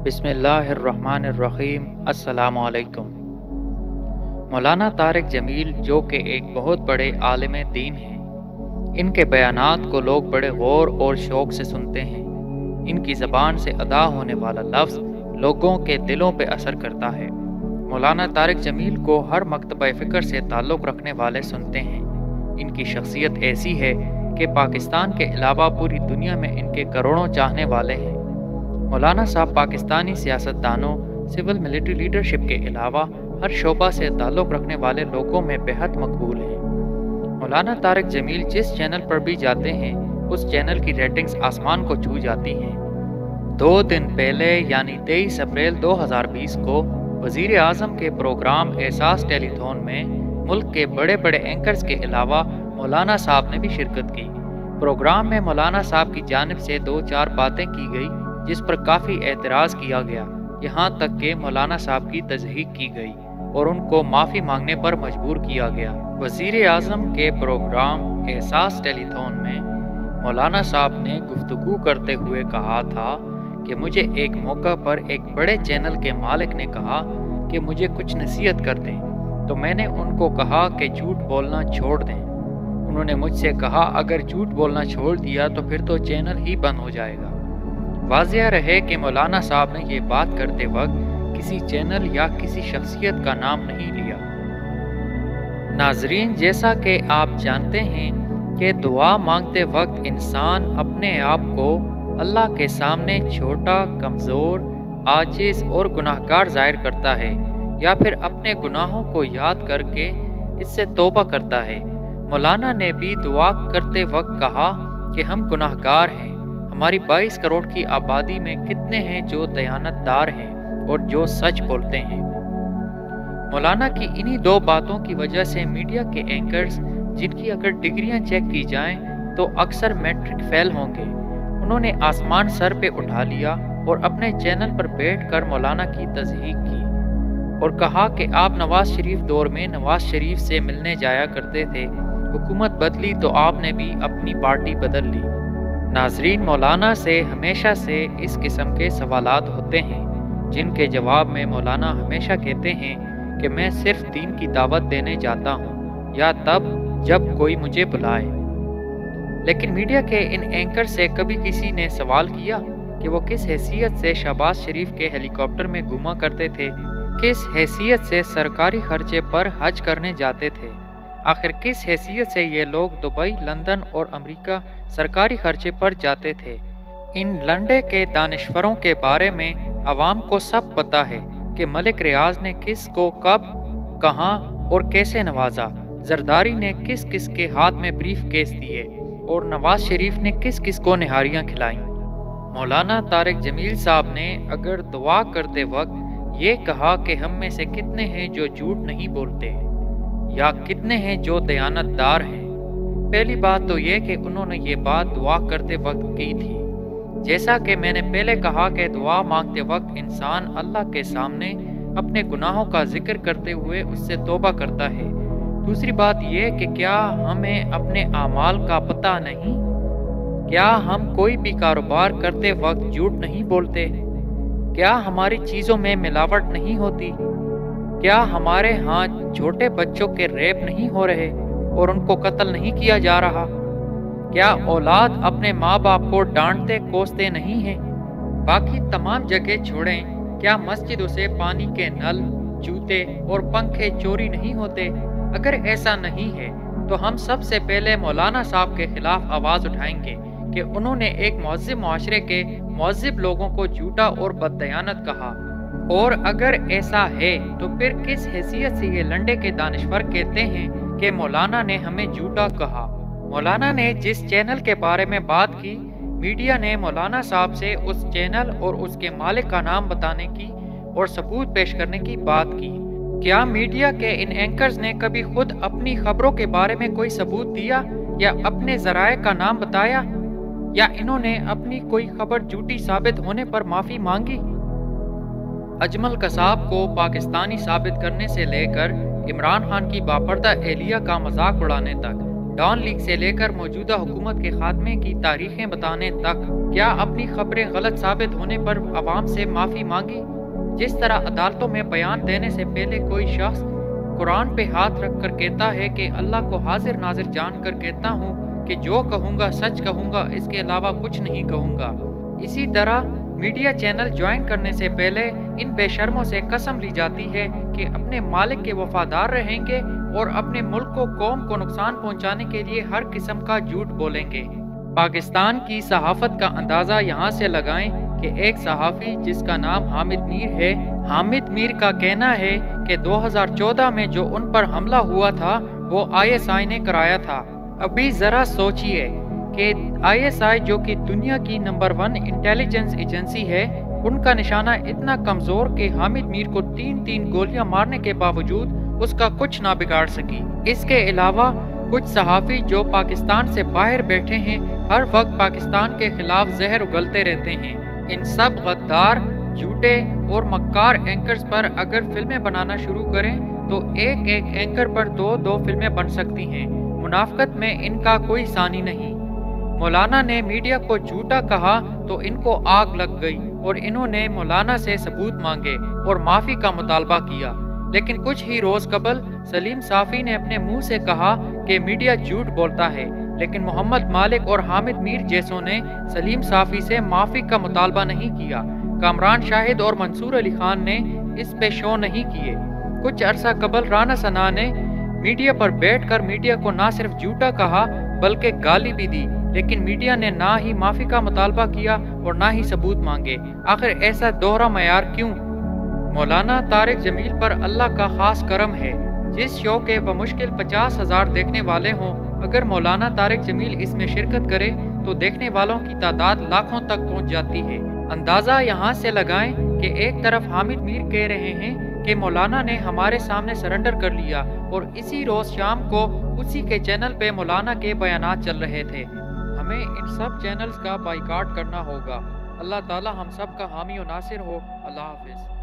بسم اللہ الرحمن الرحیم۔ السلام علیکم۔ مولانا طارق جمیل جو کہ ایک بہت بڑے عالم دین ہیں، ان کے بیانات کو لوگ بڑے غور اور شوق سے سنتے ہیں۔ ان کی زبان سے ادا ہونے والا لفظ لوگوں کے دلوں پہ اثر کرتا ہے۔ مولانا طارق جمیل کو ہر مکتبہ فکر سے تعلق رکھنے والے سنتے ہیں۔ ان کی شخصیت ایسی ہے کہ پاکستان کے علاوہ پوری دنیا میں ان کے کروڑوں چاہنے والے ہیں۔ مولانا صاحب پاکستانی سیاستدانوں، سول ملٹری لیڈرشپ کے علاوہ ہر شعبہ سے تعلق رکھنے والے لوگوں میں بہت مقبول ہیں۔ مولانا طارق جمیل جس چینل پر بھی جاتے ہیں، اس چینل کی ریٹنگز آسمان کو چھو جاتی ہیں۔ 2 دن پہلے یعنی 23 اپریل 2020 کو وزیر اعظم کے پروگرام احساس ٹیلی تھون میں ملک کے بڑے بڑے اینکرز کے علاوہ مولانا صاحب نے بھی شرکت کی۔ پروگرام میں مولانا صاحب کی جانب سے 2-4 باتیں کی گئی جس پر کافی اعتراض کیا گیا، یہاں تک کہ مولانا صاحب کی تضحیک کی گئی اور ان کو معافی مانگنے پر مجبور کیا گیا۔ وزیر اعظم کے پروگرام احساس ٹیلی تھون میں مولانا صاحب نے گفتگو کرتے ہوئے کہا تھا کہ مجھے ایک موقع پر ایک بڑے چینل کے مالک نے کہا کہ مجھے کچھ نصیحت کر دیں، تو میں نے ان کو کہا کہ جھوٹ بولنا چھوڑ دیں۔ انہوں نے مجھ سے کہا اگر جھوٹ بولنا چھوڑ دیا تو پھر تو چینل ہی بند ہو جائے گا۔ واضح رہے کہ مولانا صاحب نے یہ بات کرتے وقت کسی چینل یا کسی شخصیت کا نام نہیں لیا۔ ناظرین، جیسا کہ آپ جانتے ہیں کہ دعا مانگتے وقت انسان اپنے آپ کو اللہ کے سامنے چھوٹا، کمزور، عاجز اور گناہگار ظاہر کرتا ہے، یا پھر اپنے گناہوں کو یاد کر کے اس سے توبہ کرتا ہے۔ مولانا نے بھی دعا کرتے وقت کہا کہ ہم گناہگار ہیں۔ ہماری 22 کروڑ کی آبادی میں کتنے ہیں جو دیانت دار ہیں اور جو سچ بولتے ہیں؟ مولانا کی انہی 2 باتوں کی وجہ سے میڈیا کے اینکرز، جن کی اگر ڈگریاں چیک کی جائیں تو اکثر میٹرک فیل ہوں گے، انہوں نے آسمان سر پہ اٹھا لیا اور اپنے چینل پر بیٹھ کر مولانا کی تضحیک کی اور کہا کہ آپ نواز شریف دور میں نواز شریف سے ملنے جایا کرتے تھے، حکومت بدلی تو آپ نے بھی اپنی پارٹی بدل لی۔ ناظرین، مولانا سے ہمیشہ سے اس قسم کے سوالات ہوتے ہیں جن کے جواب میں مولانا ہمیشہ کہتے ہیں کہ میں صرف دین کی دعوت دینے جاتا ہوں یا تب جب کوئی مجھے بلائے۔ لیکن میڈیا کے ان اینکر سے کبھی کسی نے سوال کیا کہ وہ کس حیثیت سے شہباز شریف کے ہیلی کاپٹر میں گھوما کرتے تھے، کس حیثیت سے سرکاری خرچے پر حج کرنے جاتے تھے؟ آخر کس حیثیت سے یہ لوگ دبئی، لندن اور امریکہ سرکاری خرچے پر جاتے تھے؟ ان لنڈے کے دانشوروں کے بارے میں عوام کو سب پتہ ہے کہ ملک ریاض نے کس کو کب، کہاں اور کیسے نوازا، زرداری نے کس کس کے ہاتھ میں بریف کیس دیے اور نواز شریف نے کس کس کو نہاریاں کھلائیں۔ مولانا طارق جمیل صاحب نے اگر دعا کرتے وقت یہ کہا کہ ہم میں سے کتنے ہیں جو جھوٹ نہیں بولتے یا کتنے ہیں جو دیانت دار ہیں، پہلی بات تو یہ کہ انہوں نے یہ بات دعا کرتے وقت کی تھی۔ جیسا کہ میں نے پہلے کہا کہ دعا مانگتے وقت انسان اللہ کے سامنے اپنے گناہوں کا ذکر کرتے ہوئے اس سے توبہ کرتا ہے۔ دوسری بات یہ کہ کیا ہمیں اپنے اعمال کا پتہ نہیں؟ کیا ہم کوئی بھی کاروبار کرتے وقت جھوٹ نہیں بولتے؟ کیا ہماری چیزوں میں ملاوٹ نہیں ہوتی؟ کیا ہمارے ہاں چھوٹے بچوں کے ریپ نہیں ہو رہے اور ان کو قتل نہیں کیا جا رہا؟ کیا اولاد اپنے ماں باپ کو ڈانٹتے کوستے نہیں ہیں؟ باقی تمام جگہ چھوڑیں، کیا مسجدوں سے پانی کے نل، جوتے اور پنکھے چوری نہیں ہوتے؟ اگر ایسا نہیں ہے تو ہم سب سے پہلے مولانا صاحب کے خلاف آواز اٹھائیں گے کہ انہوں نے ایک مہذب معاشرے کے مہذب لوگوں کو جھوٹا اور بددیانت کہا، اور اگر ایسا ہے تو پھر کس حیثیت سے یہ لنڈے کے دانشور کہتے ہیں کہ مولانا نے ہمیں جھوٹا کہا؟ مولانا نے جس چینل کے بارے میں بات کی، میڈیا نے مولانا صاحب سے اس چینل اور اس کے مالک کا نام بتانے کی اور ثبوت پیش کرنے کی بات کی۔ کیا میڈیا کے ان اینکرز نے کبھی خود اپنی خبروں کے بارے میں کوئی ثبوت دیا یا اپنے ذرائع کا نام بتایا، یا انہوں نے اپنی کوئی خبر جھوٹی ثابت ہونے پر معافی مانگی؟ اجمل قصاب کو پاکستانی ثابت کرنے سے لے کر عمران خان کی باپردہ اہلیہ کا مذاق اڑانے تک ڈان لیگ سے لے کر موجودہ حکومت کے خاتمے کی تاریخیں بتانے تک، کیا اپنی خبریں غلط ثابت ہونے پر عوام سے معافی مانگی؟ جس طرح عدالتوں میں بیان دینے سے پہلے کوئی شخص قرآن پہ ہاتھ رکھ کر کہتا ہے کہ اللہ کو حاضر ناظر جان کر کہتا ہوں کہ جو کہوں گا سچ کہوں گا، اس کے علاوہ کچھ نہیں کہوں گا، اسی طرح میڈیا چینل جوائن کرنے سے پہلے ان بے شرموں سے قسم لی جاتی ہے کہ اپنے مالک کے وفادار رہیں گے اور اپنے ملک کو قوم کو نقصان پہنچانے کے لیے ہر قسم کا جھوٹ بولیں گے۔ پاکستان کی صحافت کا اندازہ یہاں سے لگائیں کہ ایک صحافی جس کا نام حامد میر ہے، حامد میر کا کہنا ہے کہ 2014 میں جو ان پر حملہ ہوا تھا وہ ISI نے کرایا تھا۔ ابھی ذرا سوچئے کہ ISI جو کہ دنیا کی نمبر 1 انٹیلیجنس ایجنسی ہے، ان کا نشانہ اتنا کمزور کہ حامد میر کو 3 گولیاں مارنے کے باوجود اس کا کچھ نہ بگاڑ سکی۔ اس کے علاوہ کچھ صحافی جو پاکستان سے باہر بیٹھے ہیں ہر وقت پاکستان کے خلاف زہر اگلتے رہتے ہیں۔ ان سب غدار، جھوٹے اور مکار اینکرز پر اگر فلمیں بنانا شروع کریں تو ایک اینکر پر 2 فلمیں بن سکتی ہیں۔ منافقت میں ان کا کوئی ثانی نہیں۔ مولانا نے میڈیا کو جھوٹا کہا تو ان کو آگ لگ گئی اور انہوں نے مولانا سے ثبوت مانگے اور معافی کا مطالبہ کیا، لیکن کچھ ہی روز قبل سلیم صافی نے اپنے منہ سے کہا کہ میڈیا جھوٹ بولتا ہے، لیکن محمد مالک اور حامد میر جیسوں نے سلیم صافی سے معافی کا مطالبہ نہیں کیا۔ کامران شاہد اور منصور علی خان نے اس پہ شو نہیں کیے۔ کچھ عرصہ قبل رانا ثنا نے میڈیا پر بیٹھ کر میڈیا کو نہ صرف جھوٹا کہا بلکہ گالی بھی دی، لیکن میڈیا نے نہ ہی معافی کا مطالبہ کیا اور نہ ہی ثبوت مانگے۔ آخر ایسا دوہرا معیار کیوں؟ مولانا طارق جمیل پر اللہ کا خاص کرم ہے۔ جس شو کے بمشکل 50,000 دیکھنے والے ہوں، اگر مولانا طارق جمیل اس میں شرکت کرے تو دیکھنے والوں کی تعداد لاکھوں تک پہنچ جاتی ہے۔ اندازہ یہاں سے لگائیں کہ ایک طرف حامد میر کہہ رہے ہیں کہ مولانا نے ہمارے سامنے سرنڈر کر لیا، اور اسی روز شام کو اسی کے چینل پہ مولانا کے بیانات چل رہے تھے۔ ہمیں ان سب چینلز کا بائیکاٹ کرنا ہوگا۔ اللہ تعالی ہم سب کا حامی و ناصر ہو۔ اللہ حافظ۔